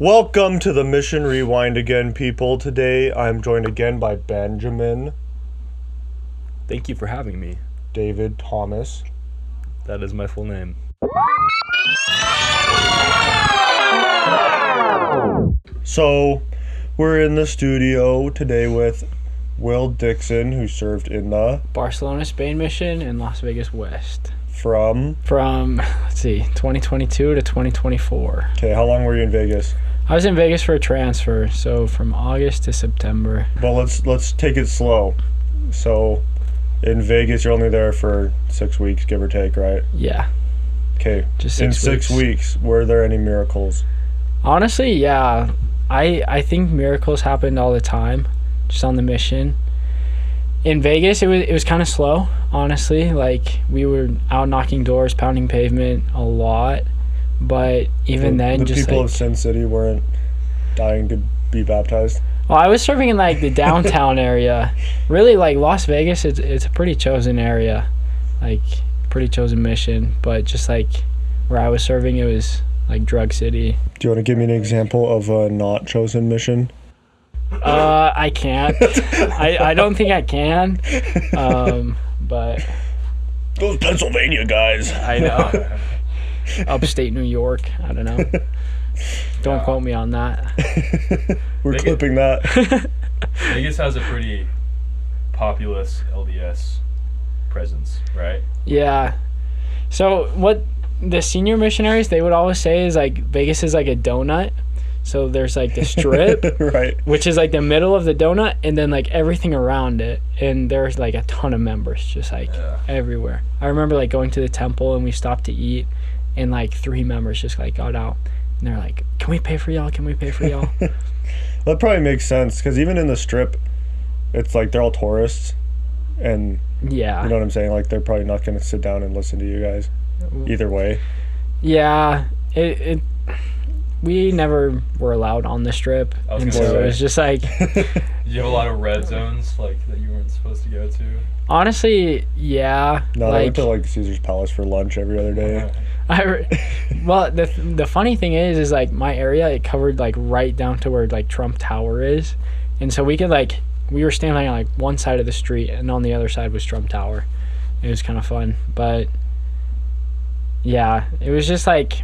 Welcome to the Mission Rewind again, people. Today I'm joined again by Benjamin, Thank you for having me. David, Thomas. That is my full name. So, we're in the studio today with Will Dixon, who served in the Barcelona, Spain mission in Las Vegas West. from 2022 to 2024. Okay, how long were you in Vegas? I was in Vegas for a transfer, so from August to September. Well, let's take it slow. So, in Vegas, you're only there for 6 weeks, give or take, right? Yeah, Okay. just In 6 6 weeks. weeks, were there any miracles? Honestly, yeah. I think miracles happened all the time, just on the mission. In Vegas, it was kind of slow, honestly. Like, we were out knocking doors, pounding pavement a lot. But even then, the just people like... of Sin City weren't dying to be baptized. Well, I was serving in like the downtown area. Really, like Las Vegas, it's a pretty chosen area, like pretty chosen mission. But just like where I was serving, it was like drug city. Do you want to give me an example of a not chosen mission? I can't. I don't think I can. But Those Pennsylvania guys. I know. Upstate New York. I don't know. Don't quote me on that. We're Vegas- clipping that. Vegas has a pretty populous LDS presence, right? Yeah. So what the senior missionaries, they would always say is like Vegas is like a donut. So there's like the strip, Right. which is like the middle of the donut, and then like everything around it. And there's like a ton of members just like everywhere. I remember like going to the temple and we stopped to eat, and like 3 members just like got out. And they're like, "Can we pay for y'all? Can we pay for y'all?" That probably makes sense because even in the strip, it's like they're all tourists, and Yeah. you know what I'm saying. Like they're probably not going to sit down and listen to you guys. Either way. Yeah. We never were allowed on the strip, I was and gonna so say. it was just like, Did you have a lot of red zones like that you weren't supposed to go to? honestly, yeah. No, I like, went to like Caesar's Palace for lunch every other day. Well, the funny thing is like my area, it covered like right down to where like Trump Tower is, and so we were standing on like one side of the street, and on the other side was Trump Tower. It was kind of fun, but yeah, it was just like,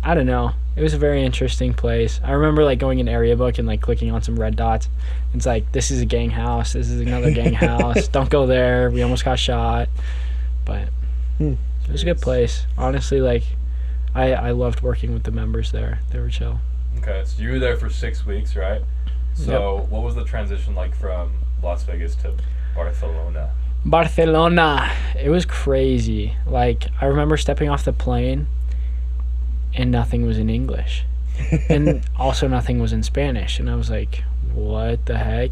I don't know. It was a very interesting place. I remember like going in area book and like clicking on some red dots. It's like, this is a gang house. This is another gang house. Don't go there. We almost got shot. But it was a good place. Honestly, like I loved working with the members there. They were chill. Okay, so you were there for 6 weeks, right? So what was the transition like from Las Vegas to Barcelona? Barcelona. It was crazy. Like, I remember stepping off the plane and nothing was in English. And also nothing was in Spanish. And I was like, what the heck?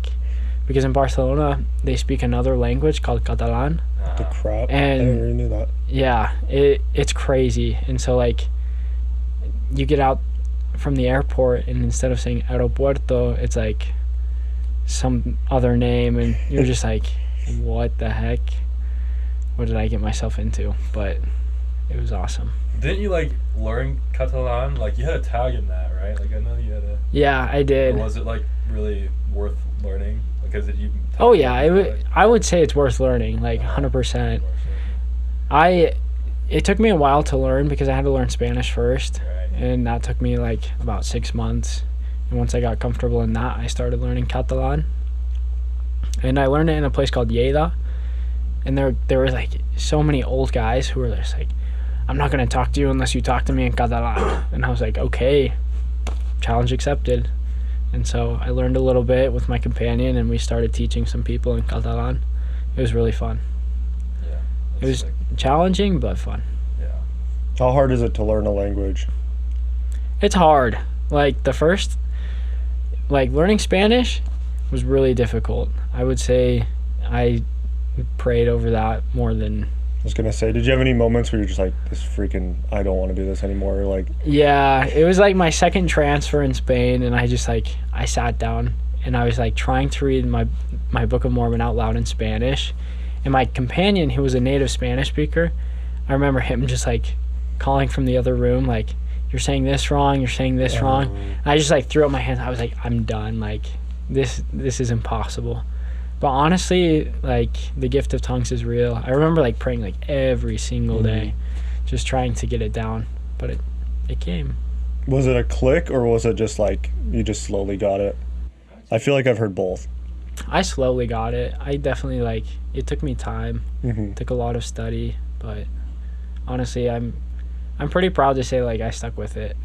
Because in Barcelona, they speak another language called Catalan. The crap. And I didn't really knew that. Yeah, it's crazy. And so, like, you get out from the airport, and instead of saying aeropuerto, it's like some other name. And you're just like, what the heck? What did I get myself into? But it was awesome. Didn't you like learn Catalan? Like you had a tag in that, right? Like I know you had a. Yeah, I did. Or was it like really worth learning? Because did you? Oh yeah, I would say it's worth learning, like 100%. It took me a while to learn because I had to learn Spanish first, Right. and that took me like about 6 months. And once I got comfortable in that, I started learning Catalan. And I learned it in a place called Lleida, and there were like so many old guys who were just like, "I'm not gonna talk to you unless you talk to me in Catalan." And I was like, okay, challenge accepted. And so I learned a little bit with my companion, and we started teaching some people in Catalan. It was really fun. Yeah. It was challenging, but fun. Yeah. How hard is it to learn a language? It's hard. Like learning Spanish was really difficult. I would say I prayed over that more than... I was gonna say, did you have any moments where you're just like, this freaking, I don't want to do this anymore? Or like, Yeah, it was like my second transfer in Spain, and I just like, I sat down and I was like trying to read my Book of Mormon out loud in Spanish. And my companion, who was a native Spanish speaker, I remember him just like calling from the other room like, you're saying this wrong, you're saying this wrong. And I just like threw up my hands. I was like, I'm done. Like this is impossible. But honestly, like the gift of tongues is real. I remember like praying like every single day, just trying to get it down. But it came. Was it a click, or was it just like you just slowly got it? I feel like I've heard both. I slowly got it. I definitely like it took me time. It took a lot of study, but honestly, I'm pretty proud to say like I stuck with it.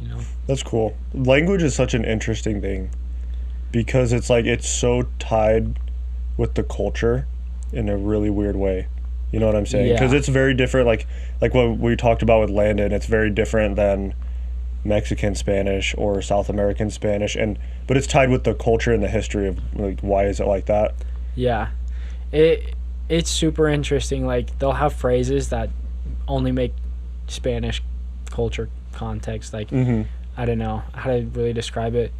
You know. That's cool. Language is such an interesting thing because it's like it's so tied with the culture in a really weird way. You know what I'm saying? Because it's very different. Like what we talked about with Landon, it's very different than Mexican Spanish or South American Spanish, but it's tied with the culture and the history of like why is it like that? Yeah, it's super interesting. Like they'll have phrases that only make Spanish culture context. Like I don't know how to really describe it.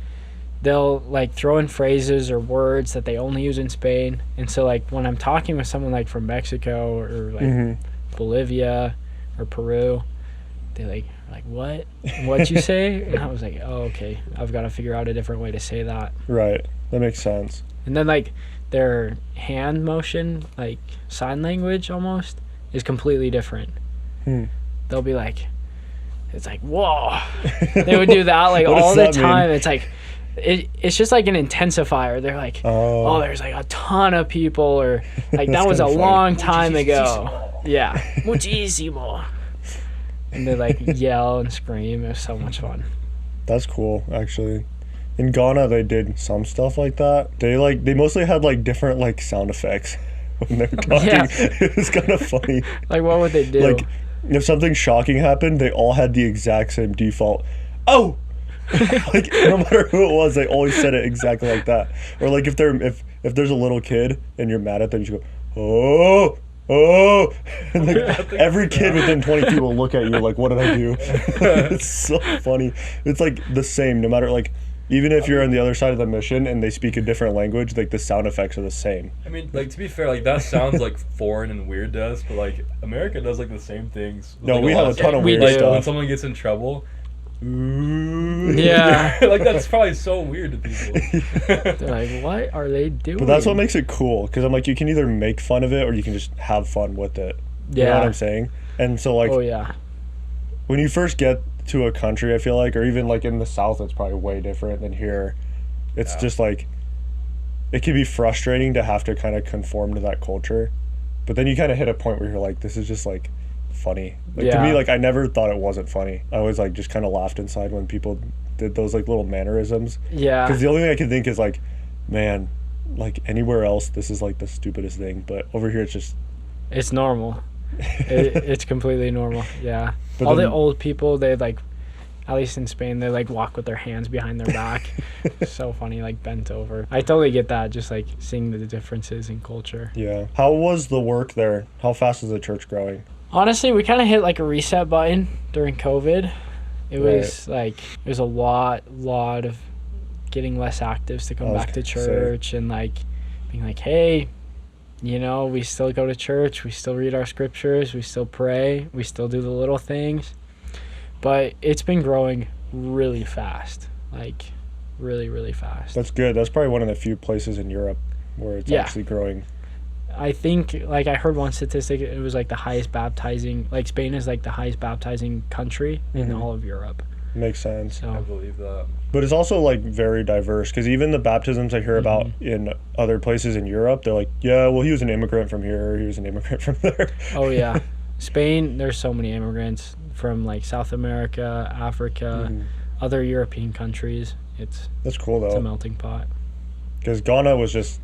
They'll like throw in phrases or words that they only use in Spain, and so like when I'm talking with someone like from Mexico or like Bolivia or Peru, they like what'd you say? And I was like, oh, okay, I've got to figure out a different way to say that. Right, that makes sense. And then like their hand motion, like sign language almost, is completely different. They'll be like, it's like, whoa. They would do that like all the time. Mean? It's like it's just like an intensifier. They're like, oh, there's like a ton of people, or like that was a long time ago. Yeah, muchísimo. And they like yell and scream. It was so much fun. That's cool, actually. In Ghana, they did some stuff like that. They mostly had like different like sound effects when they were talking. Yeah. It was kind of funny. Like what would they do? Like if something shocking happened, they all had the exact same default. Oh. Like no matter who it was, they always said it exactly like that. Or like if there's a little kid and you're mad at them, you just go, oh, and like every kid within 20 feet will look at you like, what did I do? It's so funny. It's like the same, no matter like, even if you're on the other side of the mission and they speak a different language, like the sound effects are the same. I mean, like to be fair, like that sounds like foreign and weird to us, but like America does like the same things. No, like, we have a ton of weird stuff. When someone gets in trouble. Yeah. Like that's probably so weird to people. They're like, what are they doing? But that's what makes it cool, because I'm like, you can either make fun of it or you can just have fun with it. You know what I'm saying? And so like, when you first get to a country, I feel like, or even like in the South, it's probably way different than here. It's just like, it can be frustrating to have to kind of conform to that culture, but then you kind of hit a point where you're like, this is just like funny. Like to me, like I never thought it wasn't funny. I always like just kind of laughed inside when people did those like little mannerisms. Yeah. Because the only thing I can think is like, man, like anywhere else this is like the stupidest thing, but over here it's normal. It's completely normal. Yeah. But all the old people, they like, at least in Spain, they like walk with their hands behind their back. So funny, like bent over. I totally get that, just like seeing the differences in culture. Yeah. How was the work there? How fast is the church growing? Honestly, we kind of hit like a reset button during COVID. It was like, it was a lot of getting less actives to come back to church and like being like, hey, you know, we still go to church, we still read our scriptures, we still pray, we still do the little things. But it's been growing really fast, like really, really fast. That's good. That's probably one of the few places in Europe where it's actually growing. I think, like, I heard one statistic, it was like the highest baptizing, like Spain is like the highest baptizing country in all of Europe. Makes sense. So, I believe that. But it's also like very diverse, because even the baptisms I hear about in other places in Europe, they're like, yeah, well, he was an immigrant from here, he was an immigrant from there. Oh yeah. Spain, there's so many immigrants from like South America, Africa, other European countries. That's cool though. It's a melting pot. Because Ghana was just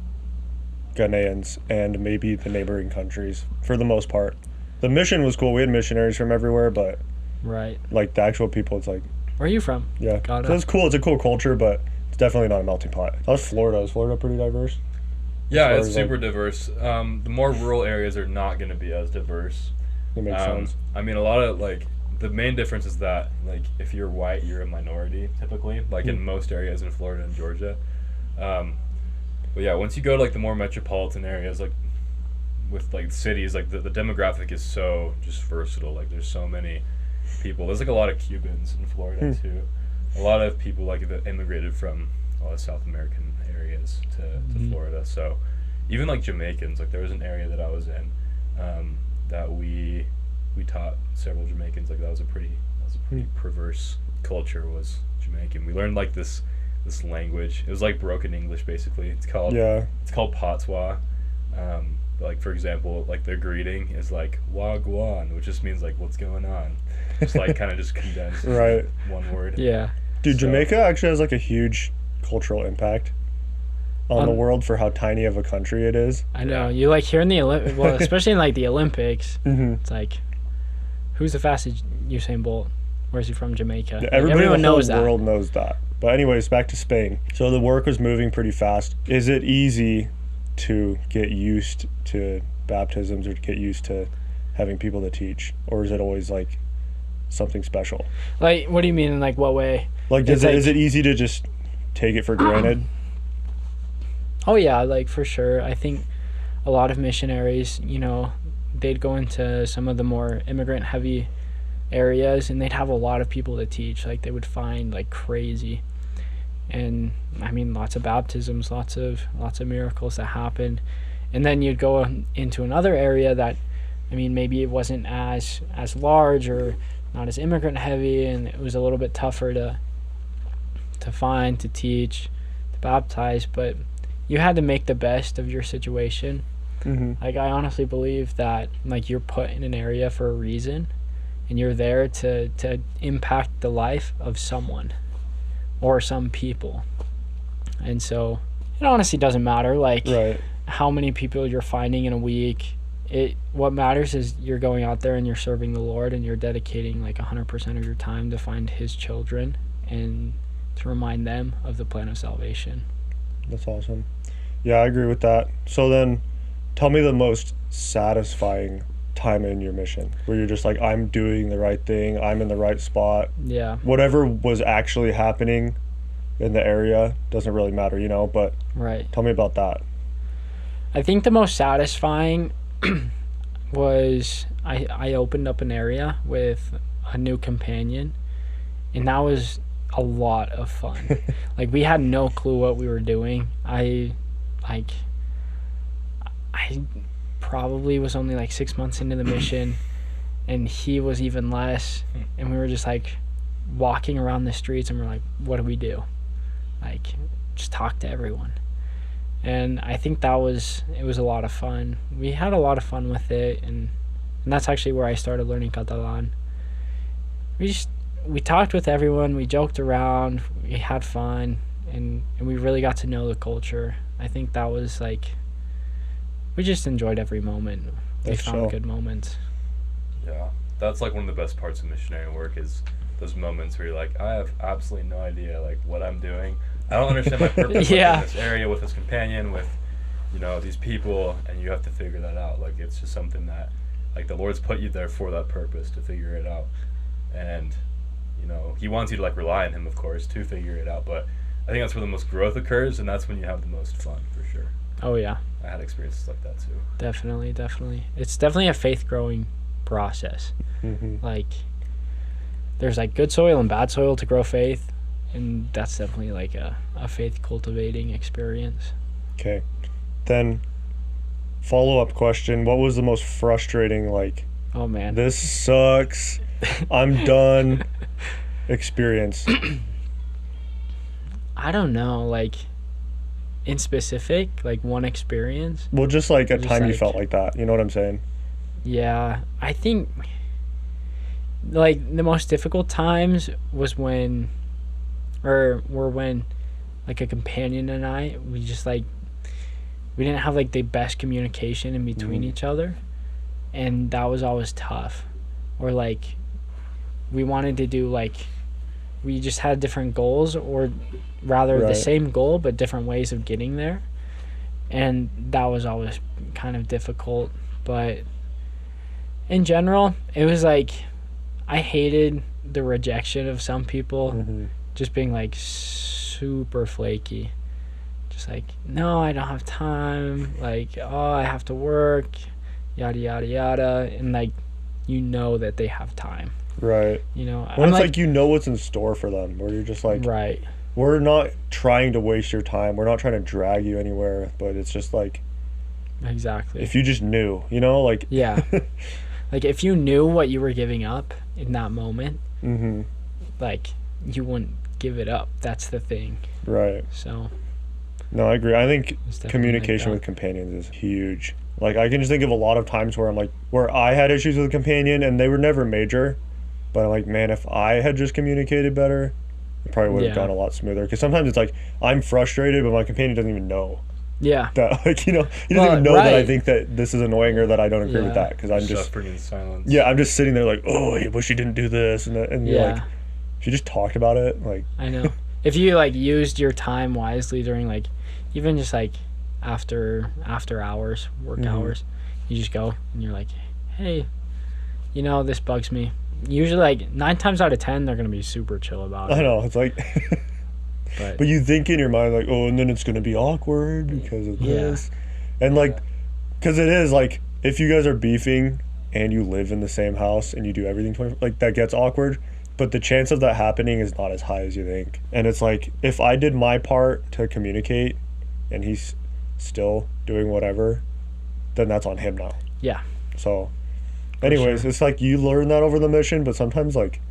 Ghanaians and maybe the neighboring countries for the most part. The mission was cool. We had missionaries from everywhere, but like the actual people, it's like, where are you from? Yeah, Ghana. So it's cool. It's a cool culture, but it's definitely not a melting pot. That was Florida. Is Florida pretty diverse? Yeah, it's super diverse. The more rural areas are not going to be as diverse. That makes sense. I mean, a lot of like the main difference is that like if you're white, you're a minority typically. Like in most areas in Florida and Georgia. But yeah, once you go to like the more metropolitan areas, like with like cities, like the demographic is so just versatile. Like there's so many people. There's like a lot of Cubans in Florida too. A lot of people like that immigrated from a lot of South American areas to Florida. So even like Jamaicans, like there was an area that I was in that we taught several Jamaicans. Like that was a pretty perverse culture, was Jamaican. We learned like this language. It was like broken English basically. It's called Patois. Like for example, like their greeting is like Wagwan, which just means like what's going on. It's like kind of just condensed right. one word. Yeah. Dude, Jamaica actually has like a huge cultural impact on the world for how tiny of a country it is. I know. You like here in the well, especially in like the Olympics, it's like, who's the fastest Usain Bolt? Where's he from? Jamaica. Yeah, everyone knows that. The world knows that. But anyways, back to Spain. So the work was moving pretty fast. Is it easy to get used to baptisms or to get used to having people to teach, or is it always like something special? Like, what do you mean? In like what way? Like, is it easy to just take it for granted? Oh yeah, like for sure. I think a lot of missionaries, you know, they'd go into some of the more immigrant heavy areas and they'd have a lot of people to teach. Like they would find like crazy. And I mean, lots of baptisms, lots of miracles that happened. And then you'd go into another area that, I mean, maybe it wasn't as large or not as immigrant heavy, and it was a little bit tougher to find, to teach, to baptize, but you had to make the best of your situation. Like I honestly believe that like you're put in an area for a reason, and you're there to impact the life of someone or some people. And so it honestly doesn't matter like how many people you're finding in a week. What matters is you're going out there and you're serving the Lord, and you're dedicating like 100% of your time to find his children and to remind them of the plan of salvation. That's awesome. Yeah, I agree with that. So then tell me the most satisfying time in your mission where you're just like, I'm doing the right thing, I'm in the right spot. Yeah. Whatever was actually happening in the area doesn't really matter, you know, but tell me about that. I think the most satisfying was I opened up an area with a new companion, and that was a lot of fun. Like we had no clue what we were doing. I probably was only like 6 months into the mission, and he was even less, and we were just like walking around the streets and we're like, what do we do? Like just talk to everyone. And I think it was a lot of fun. We had a lot of fun with it, and that's actually where I started learning Catalan. We talked with everyone, we joked around, we had fun, and we really got to know the culture. I think that was like, we just enjoyed every moment. We found good moments. Yeah, that's like one of the best parts of missionary work, is those moments where you're like, I have absolutely no idea like what I'm doing. I don't understand my purpose in this area with this companion, with, you know, these people, and you have to figure that out. Like it's just something that like the Lord's put you there for that purpose, to figure it out. And you know, he wants you to like rely on him, of course, to figure it out, but I think that's where the most growth occurs, and that's when you have the most fun, for sure. Oh yeah, I had experiences like that too. Definitely. It's definitely a faith growing process. Like there's like good soil and bad soil to grow faith, and that's definitely like a faith cultivating experience. Okay, then follow-up question, what was the most frustrating, like, oh man, this sucks, I'm done experience? I don't know, like in specific, like one experience. Well, just like a time you felt like that, you know what I'm saying? Yeah, I think like the most difficult times was when like a companion and I, we didn't have like the best communication in between each other, and that was always tough. Or like we wanted to do, like we just had different goals, or rather the same goal but different ways of getting there, and that was always kind of difficult. But in general, it was like I hated the rejection of some people, just being like super flaky, just like, no, I don't have time, like, oh, I have to work, yada yada yada, and like, you know that they have time. Right. You know, when it's like you know what's in store for them, where you're just like, right. We're not trying to waste your time. We're not trying to drag you anywhere, but it's just like, exactly. If you just knew, you know, like. Yeah. Like if you knew what you were giving up in that moment, mm-hmm. like you wouldn't give it up. That's the thing. Right. So. No, I agree. I think communication with companions is huge. Like I can just think of a lot of times where I'm like, where I had issues with a companion and they were never major, but I'm like, man, if I had just communicated better, it probably would have gone a lot smoother. Because sometimes it's like I'm frustrated, but my companion doesn't even know. Yeah. That, like, you know, he doesn't even know that I think that this is annoying or that I don't agree with that, because I'm just suffering in silence. Yeah, I'm just sitting there like, oh, I wish you didn't do this, and you're like, if you just talked about it, like. I know. If you like used your time wisely during like, even just like after hours, work hours, you just go and you're like, hey, you know, this bugs me. Usually like 9 times out of 10 they're gonna be super chill about it. I know, it's like. But you think in your mind like, oh, and then it's going to be awkward because of this. And like, because it is like, if you guys are beefing and you live in the same house and you do everything, like that gets awkward. But the chance of that happening is not as high as you think. And it's like, if I did my part to communicate and he's still doing whatever, then that's on him now. Yeah. So anyways, it's like you learn that over the mission, but sometimes like,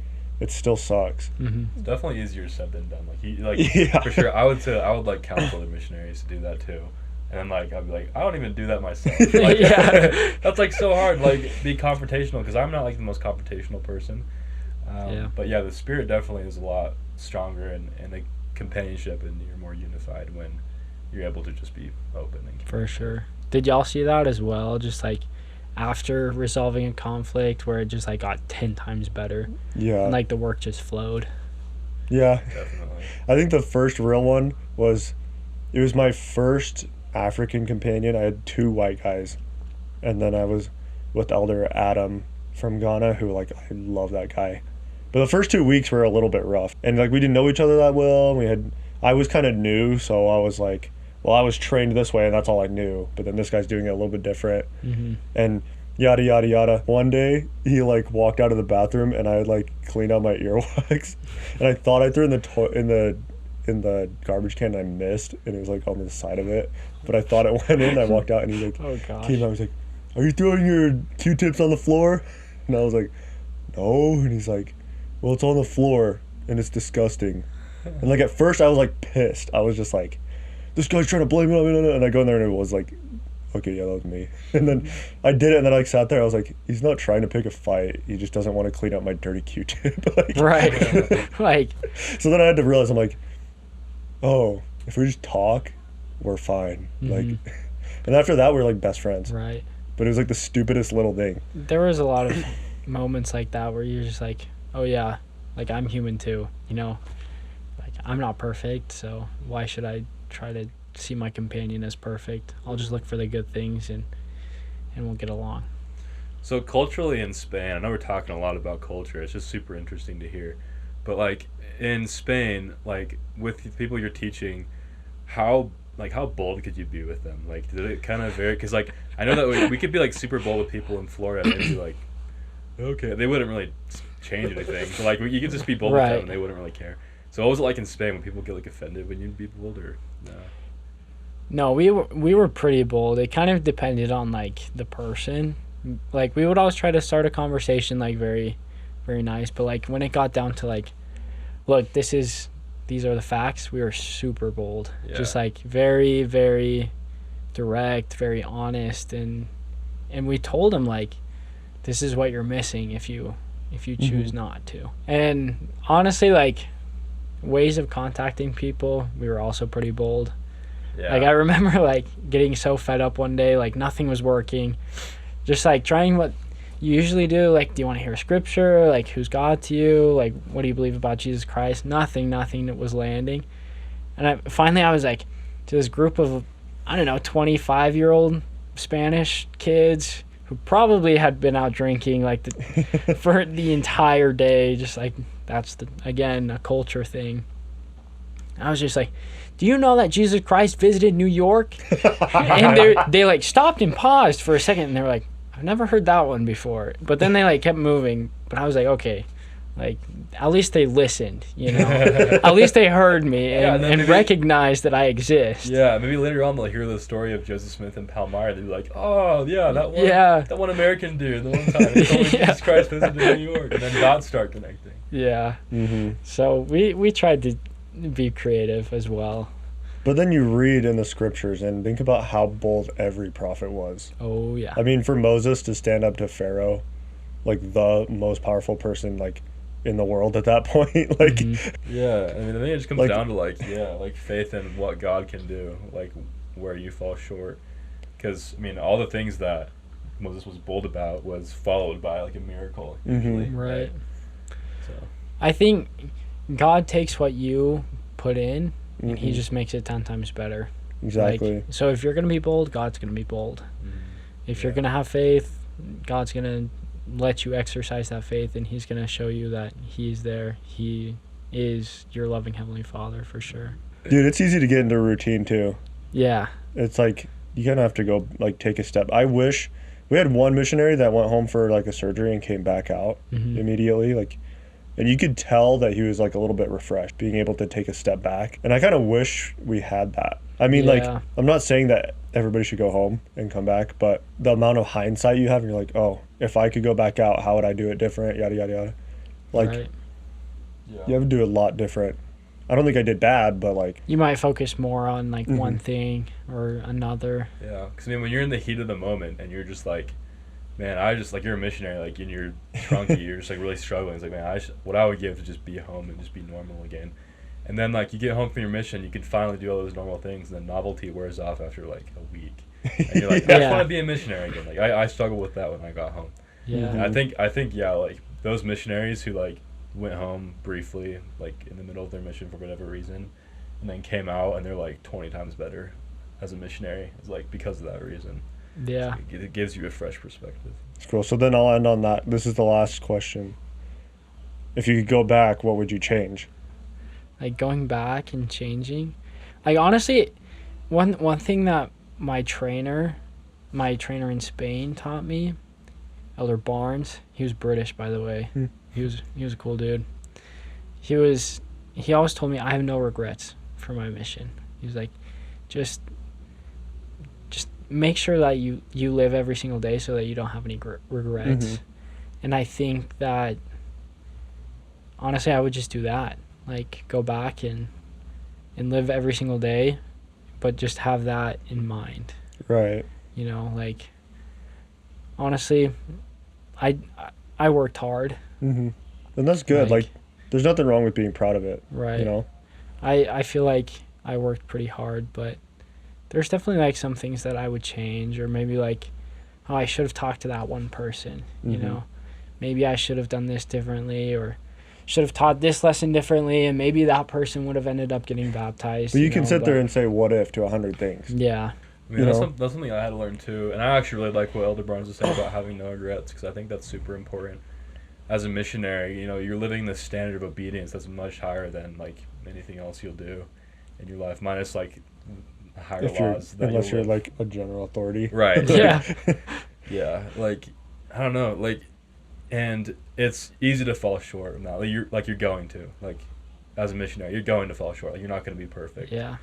it still sucks. Mm-hmm. It's definitely easier said than done. Like for sure. I would like counsel the missionaries to do that too, and like I'd be like, I don't even do that myself. Like, that's like so hard. Like be confrontational, because I'm not like the most confrontational person. But yeah, the spirit definitely is a lot stronger, and the companionship, and you're more unified when you're able to just be open. And for sure. Did y'all see that as well? Just like. After resolving a conflict where it just like got 10 times better. Yeah. And like the work just flowed. Yeah. Definitely. I think the first real one was, it was my first African companion. I had 2 white guys. And then I was with Elder Adam from Ghana, who like, I love that guy. But the first 2 weeks were a little bit rough. And like we didn't know each other that well. I was kind of new, so I was like, well, I was trained this way and that's all I knew, but then this guy's doing it a little bit different. And yada yada yada. One day he like walked out of the bathroom and I like cleaned out my earwax, and I thought I threw in the garbage can and I missed, and it was like on the side of it, but I thought it went in. I walked out and he like came out. I was like, are you throwing your Q-tips on the floor? And I was like, no. And he's like, well, it's on the floor and it's disgusting. And like at first I was like pissed. I was just like, this guy's trying to blame me on me, and I go in there and it was like, okay, yeah, that was me. And then I did it, and then I sat there, I was like, he's not trying to pick a fight, he just doesn't want to clean up my dirty Q-tip. Like, right. Like, so then I had to realize, I'm like, oh, if we just talk, we're fine. Like, and after that we're like best friends. Right. But it was like the stupidest little thing. There was a lot of moments like that where you're just like, oh yeah, like I'm human too, you know, like I'm not perfect, so why should I try to see my companion as perfect? I'll just look for the good things and we'll get along. So culturally in Spain, I know we're talking a lot about culture, it's just super interesting to hear, but like in Spain, like with the people you're teaching, how bold could you be with them? Like did it kind of vary? Because like I know that we could be like super bold with people in Florida and they'd be like, okay, they wouldn't really change anything, but like you could just be bold with them and they wouldn't really care. So what was it like in Spain when people get like offended when you'd be bold, or no? No, we were pretty bold. It kind of depended on like the person. Like we would always try to start a conversation like very, very nice. But like when it got down to like, look, these are the facts, we were super bold. Yeah. Just like very, very direct, very honest, and we told them like, this is what you're missing if you choose not to. And honestly, like ways of contacting people, we were also pretty bold. Yeah. Like I remember like getting so fed up one day, like nothing was working, just like trying what you usually do, like do you want to hear scripture, like who's God to you, like what do you believe about Jesus Christ? Nothing that was landing. And I was like to this group of, I don't know, 25-year-old Spanish kids who probably had been out drinking like for the entire day, just like that's again a culture thing. I was just like, do you know that Jesus Christ visited New York? And they like stopped and paused for a second, and they were like, I've never heard that one before. But then they like kept moving. But I was like, okay, Like, at least they listened, you know. At least they heard me and recognized that I exist. Yeah, maybe later on they'll hear the story of Joseph Smith and Palmyra. They'll be like, oh, yeah, that one American dude, the one time he told me Jesus Christ visited New York. And then dots start connecting. Yeah. Mm-hmm. So we tried to be creative as well. But then you read in the scriptures and think about how bold every prophet was. Oh, yeah. I mean, for Moses to stand up to Pharaoh, like the most powerful person, like, in the world at that point, like yeah, I mean, I think it just comes down to like faith in what God can do, like where you fall short, because I mean all the things that Moses was bold about was followed by like a miracle usually. Right. So I think God takes what you put in and he just makes it 10 times better. Exactly. Like, so if you're gonna be bold, God's gonna be bold. If you're gonna have faith, God's gonna let you exercise that faith, and he's going to show you that he's there. He is your loving Heavenly Father for sure. Dude, it's easy to get into a routine too. Yeah. It's like you kind of have to go like take a step. I wish we had one missionary that went home for like a surgery and came back out immediately, like, and you could tell that he was like a little bit refreshed, being able to take a step back. And I kind of wish we had that. I mean, like, I'm not saying that everybody should go home and come back, but the amount of hindsight you have, and you're like, oh, if I could go back out, how would I do it different? Yada, yada, yada. Like, you have to do it a lot different. I don't think I did bad, but like... You might focus more on like one thing or another. Yeah, because I mean, when you're in the heat of the moment and you're just like, man, I just, like, you're a missionary, like, and you're trunky, you're just like really struggling. It's like, man, what I would give to just be home and just be normal again. And then, like, you get home from your mission, you can finally do all those normal things, and then novelty wears off after, like, a week. And you're like, I just want to be a missionary again. Like, I struggled with that when I got home. Yeah. And I think, yeah, like, those missionaries who, like, went home briefly, like, in the middle of their mission for whatever reason, and then came out, and they're, like, 20 times better as a missionary. It's, like, because of that reason. Yeah. So it gives you a fresh perspective. That's cool. So then I'll end on that. This is the last question. If you could go back, what would you change? Like going back and changing, like honestly, one thing that my trainer in Spain taught me, Elder Barnes, he was British, by the way. He was a cool dude. He always told me I have no regrets for my mission. He was like, just make sure that you live every single day so that you don't have any regrets. And I think that honestly I would just do that. Like, go back and live every single day, but just have that in mind. Right. You know, like, honestly, I worked hard. And that's good. Like, there's nothing wrong with being proud of it. Right. You know? I feel like I worked pretty hard, but there's definitely, like, some things that I would change, or maybe, like, oh, I should have talked to that one person, you know? Maybe I should have done this differently, or should have taught this lesson differently, and maybe that person would have ended up getting baptized. But you can sit there and say what if to 100 things. Yeah. I mean, that's something I had to learn too. And I actually really like what Elder Barnes was saying about having no regrets, because I think that's super important. As a missionary, you know, you're living this standard of obedience that's much higher than, like, anything else you'll do in your life, minus, like, higher laws. Unless you're, like, a general authority. Right. Yeah. Yeah. Like, I don't know. Like, and it's easy to fall short now. You're going to, like, as a missionary, you're going to fall short. Like, you're not going to be perfect. Yeah.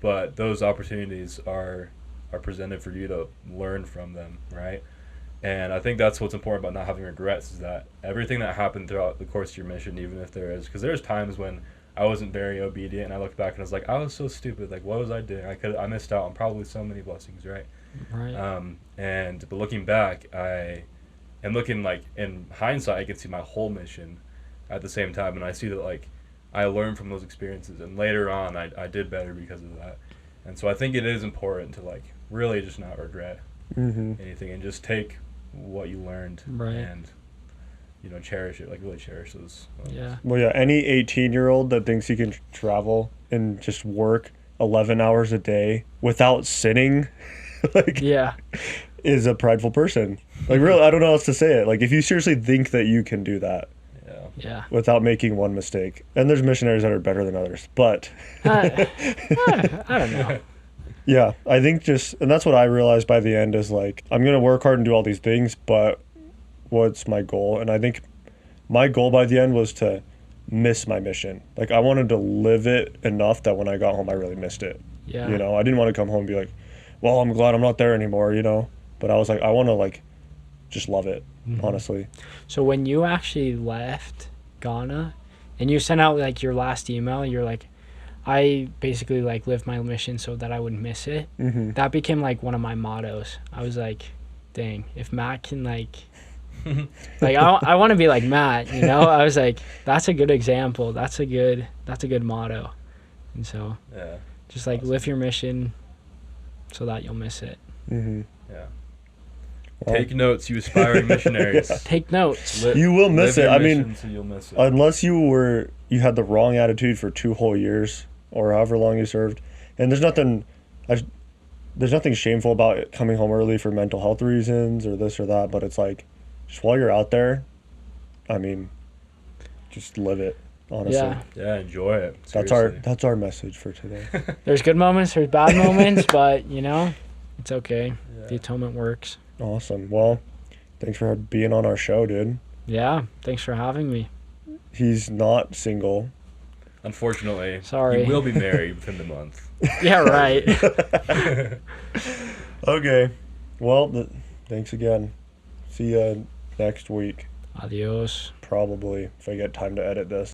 But those opportunities are presented for you to learn from them, right? And I think that's what's important about not having regrets, is that everything that happened throughout the course of your mission, even if there is, because there's times when I wasn't very obedient, and I look back and I was like, I was so stupid. Like, what was I doing? I missed out on probably so many blessings, right? Right. But looking back, and looking, like, in hindsight, I can see my whole mission at the same time, and I see that, like, I learned from those experiences, and later on I did better because of that. And so I think it is important to, like, really just not regret anything, and just take what you learned and, you know, cherish it, like, really cherish those moments. Yeah. Well, yeah, any 18-year-old that thinks he can travel and just work 11 hours a day without sinning, like, is a prideful person. Like, really, I don't know how else to say it. Like, if you seriously think that you can do that, without making one mistake, and there's missionaries that are better than others, but I don't know. Yeah, I think and that's what I realized by the end is, like, I'm gonna work hard and do all these things, but what's my goal? And I think my goal by the end was to miss my mission. Like, I wanted to live it enough that when I got home, I really missed it. Yeah. You know, I didn't want to come home and be like, well, I'm glad I'm not there anymore, you know? But I was like, I want to, like, just love it, honestly. So when you actually left Ghana and you sent out, like, your last email, you're like, I basically, like, lived my mission so that I wouldn't miss it. That became, like, one of my mottos. I was like, dang, if Matt can, like, I want to be like Matt, you know? I was like, that's a good example. That's a good motto. And so, just, like, live your mission so that you'll miss it. Yeah. Well, take notes, you aspiring missionaries. Take notes. You will miss it. I mean, so you'll miss it. Unless you had the wrong attitude for 2 whole years or however long you served. And there's nothing shameful about it coming home early for mental health reasons or this or that, but it's like, just while you're out there, I mean, just live it, honestly. Yeah, enjoy it. Seriously. That's our message for today. There's good moments, there's bad moments, but, you know, it's okay. Yeah. The atonement works. Awesome. Well, thanks for being on our show, dude. Yeah, thanks for having me. He's not single. Unfortunately. Sorry. He will be married within the month. Yeah, right. Okay. Well, thanks again. See you next week. Adios. Probably, if I get time to edit this.